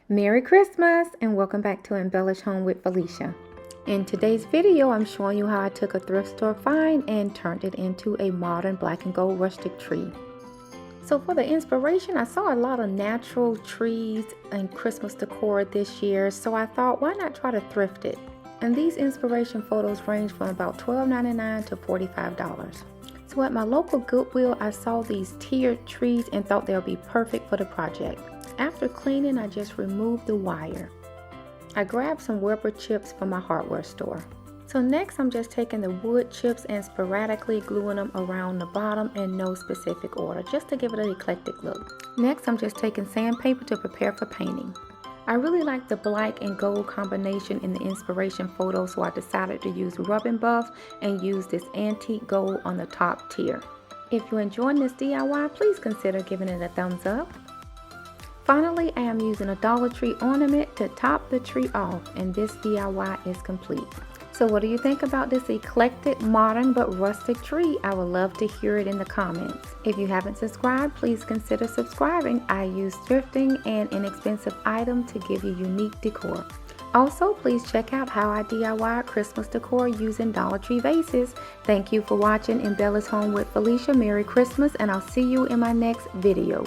Merry Christmas and welcome back to Embellish Home with Felicia. In today's video, I'm showing you how I took a thrift store find and turned it into a modern black and gold rustic tree. So for the inspiration, I saw a lot of natural trees and Christmas decor this year, so I thought, why not try to thrift it? And these inspiration photos range from about $12.99 to $45. So at my local Goodwill, I saw these tiered trees and thought they would be perfect for the project. After cleaning, I just removed the wire. I grabbed some Weber chips from my hardware store. So next, I'm just taking the wood chips and sporadically gluing them around the bottom in no specific order, just to give it an eclectic look. Next, I'm just taking sandpaper to prepare for painting. I really like the black and gold combination in the inspiration photo, so I decided to use Rub and Buff and use this antique gold on the top tier. If you're enjoying this DIY, please consider giving it a thumbs up. Finally, I am using a Dollar Tree ornament to top the tree off, and this DIY is complete. So what do you think about this eclectic, modern, but rustic tree? I would love to hear it in the comments. If you haven't subscribed, please consider subscribing. I use thrifting and inexpensive items to give you unique decor. Also, please check out how I DIY Christmas decor using Dollar Tree vases. Thank you for watching Embellish Home with Felicia. Merry Christmas, and I'll see you in my next video.